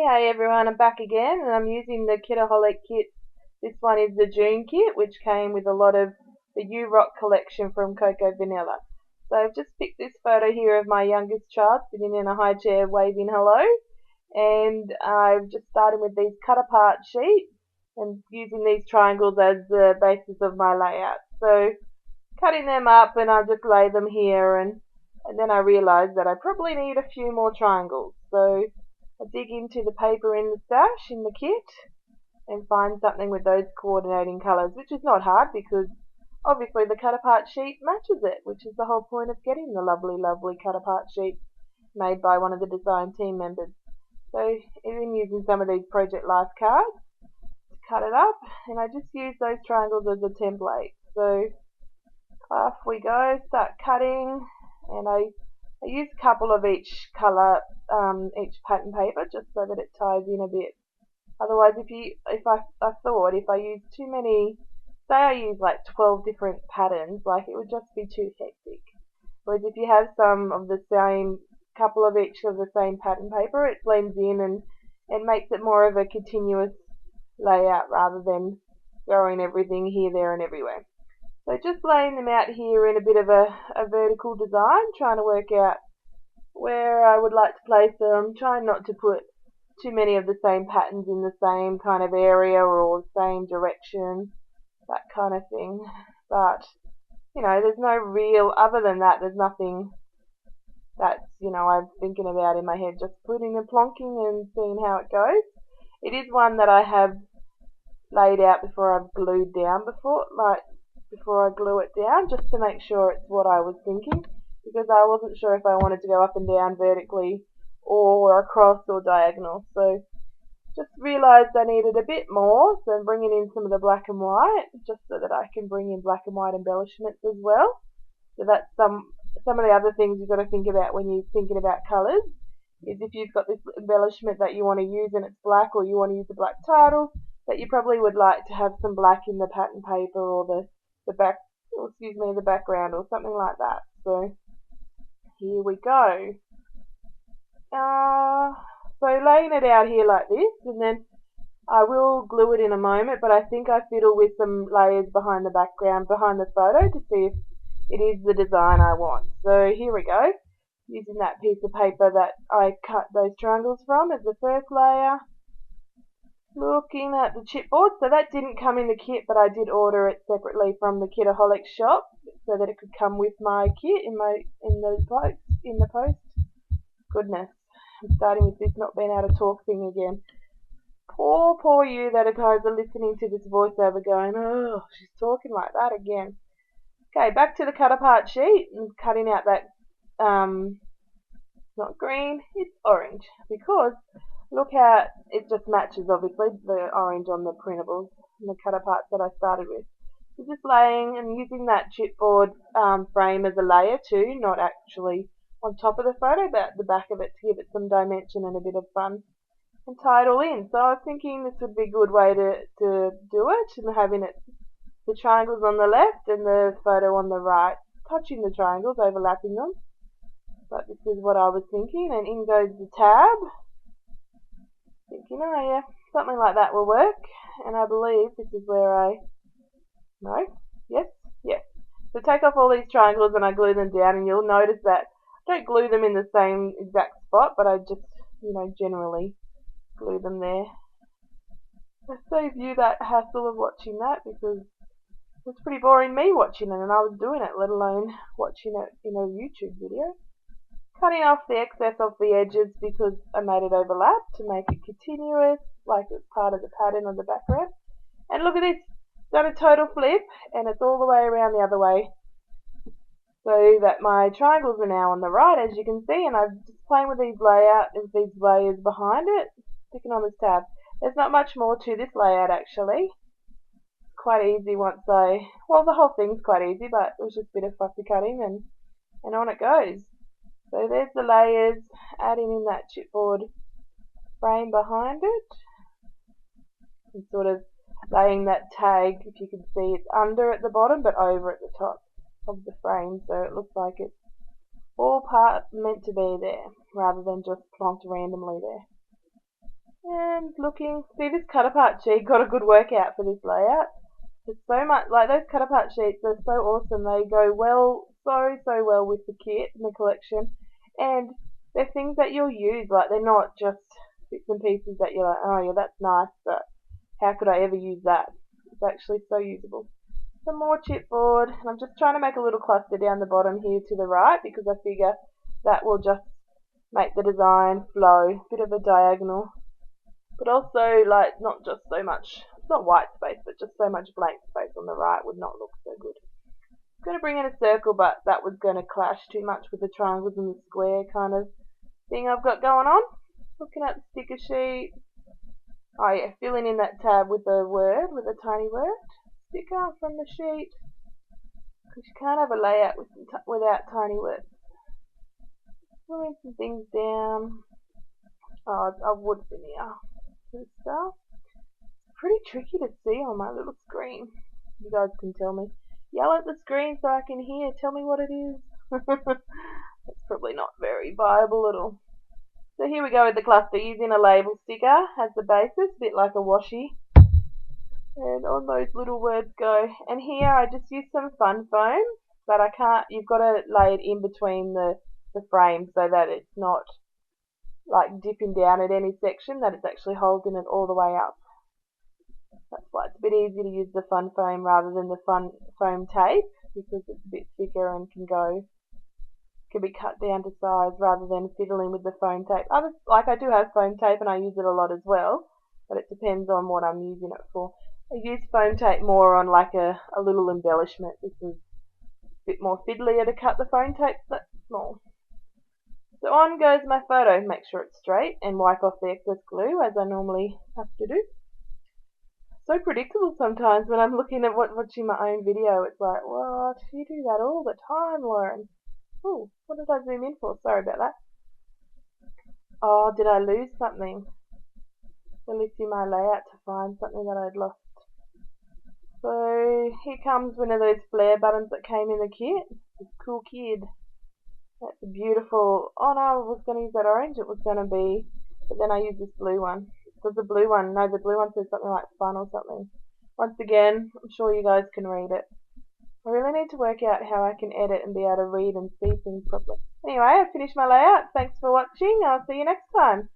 Hey everyone, I'm back again and I'm using the Kitaholic kit. This one is the June kit, which came with a lot of the U-Rock collection from Cocoa Vanilla. So I've just picked this photo here of my youngest child sitting in a high chair waving hello, and I've just started with these cut apart sheets and using these triangles as the basis of my layout. So cutting them up, and I'll just lay them here, and then I realised that I probably need a few more triangles. So I dig into the paper in the stash in the kit and find something with those coordinating colours, which is not hard because obviously the cut apart sheet matches it, which is the whole point of getting the lovely cut apart sheet made by one of the design team members. So even using some of these Project Life cards to cut it up, and I just use those triangles as a template. So off we go, start cutting, and I use a couple of each colour, each pattern paper, just so that it ties in a bit. Otherwise, I thought if I use too many, say I use like 12 different patterns, like it would just be too hectic. Whereas if you have some of the same, couple of each of the same pattern paper, it blends in and makes it more of a continuous layout rather than throwing everything here, there and everywhere. So just laying them out here in a bit of a vertical design, trying to work out where I would like to place them, trying not to put too many of the same patterns in the same kind of area or the same direction, that kind of thing. But, you know, there's no real, other than that, there's nothing that's, you know, I'm thinking about in my head, just putting and plonking and seeing how it goes. It is one that I have laid out before I've glued down before I glue it down, just to make sure it's what I was thinking, because I wasn't sure if I wanted to go up and down vertically or across or diagonal. So just realised I needed a bit more, so I'm bringing in some of the black and white, just so that I can bring in black and white embellishments as well. So that's some of the other things you've got to think about when you're thinking about colours, is if you've got this embellishment that you want to use and it's black, or you want to use a black title, that you probably would like to have some black in the pattern paper or the background or something like that. So here we go. So laying it out here like this, and then I will glue it in a moment, but I think I fiddle with some layers behind the background, behind the photo, to see if it is the design I want. So here we go, using that piece of paper that I cut those triangles from as the first layer. Looking at the chipboard, so that didn't come in the kit, but I did order it separately from the Kitaholic shop so that it could come with my kit in the post. Goodness, I'm starting with this not being able to talk thing again. Poor you that guys are listening to this voiceover going, oh, she's talking like that again. Okay, back to the cut apart sheet and cutting out that not green, it's orange, because look how it just matches, obviously, the orange on the printables and the cut aparts that I started with. So just laying and using that chipboard frame as a layer too, not actually on top of the photo, but at the back of it to give it some dimension and a bit of fun, and tie it all in. So I was thinking this would be a good way to do it, and having it, the triangles on the left and the photo on the right, touching the triangles, overlapping them. But this is what I was thinking, and in goes the tab. Thinking, oh yeah, something like that will work, and I believe this is where yes. So take off all these triangles and I glue them down, and you'll notice that I don't glue them in the same exact spot, but I just, generally glue them there. I save you that hassle of watching that, because it's pretty boring me watching it, and I was doing it, let alone watching it in a YouTube video. Cutting off the excess of the edges because I made it overlap to make it continuous, like it's part of the pattern on the background. And look at this, done a total flip, and it's all the way around the other way. So that my triangles are now on the right, as you can see, and I'm just playing with these layers behind it, sticking on this tab. There's not much more to this layout actually. It's quite easy the whole thing's quite easy, but it was just a bit of fussy cutting, and on it goes. So there's the layers, adding in that chipboard frame behind it, and sort of laying that tag, if you can see, it's under at the bottom but over at the top of the frame, so it looks like it's all meant to be there rather than just plonked randomly there. And looking, see this cut apart sheet got a good workout for this layout. There's so much, like those cut apart sheets are so awesome. They go well, so well with the kit and the collection. And they're things that you'll use, like they're not just bits and pieces that you're like, oh yeah, that's nice, but how could I ever use that? It's actually so usable. Some more chipboard, and I'm just trying to make a little cluster down the bottom here to the right because I figure that will just make the design flow, bit of a diagonal. But also, like, not just so much, it's not white space, but just so much blank space on the right would not look so good. I'm going to bring in a circle, but that was going to clash too much with the triangles and the square kind of thing I've got going on. Looking at the sticker sheet. Oh yeah, filling in that tab with a word, with a tiny word. Sticker from the sheet. Because you can't have a layout without tiny words. Pulling some things down. Oh, a wood veneer. Stuff. Pretty tricky to see on my little screen. You guys can tell me. Yell at the screen so I can hear. Tell me what it is. That's probably not very viable at all. So here we go with the cluster. Using a label sticker as the basis, a bit like a washi. And on those little words go. And here I just use some fun foam, but I can't. You've got to lay it in between the frames so that it's not like dipping down at any section, that it's actually holding it all the way up. That's why it's a bit easier to use the fun foam rather than the fun foam tape, because it's a bit thicker and can be cut down to size rather than fiddling with the foam tape. Like I do have foam tape and I use it a lot as well, but it depends on what I'm using it for. I use foam tape more on like a little embellishment because it's a bit more fiddlier to cut the foam tape that small. So on goes my photo. Make sure it's straight and wipe off the excess glue as I normally have to do. So predictable sometimes when I'm looking at watching my own video. It's like, what? You do that all the time, Lauren. Oh, what did I zoom in for? Sorry about that. Oh, did I lose something? Selecting my layout to find something that I'd lost. So here comes one of those flare buttons that came in the kit. This cool kid. That's a beautiful. Oh no, I was going to use that orange. It was going to be, but then I used this blue one. Because the blue one says something like fun or something. Once again, I'm sure you guys can read it. I really need to work out how I can edit and be able to read and see things properly. Anyway, I've finished my layout. Thanks for watching. I'll see you next time.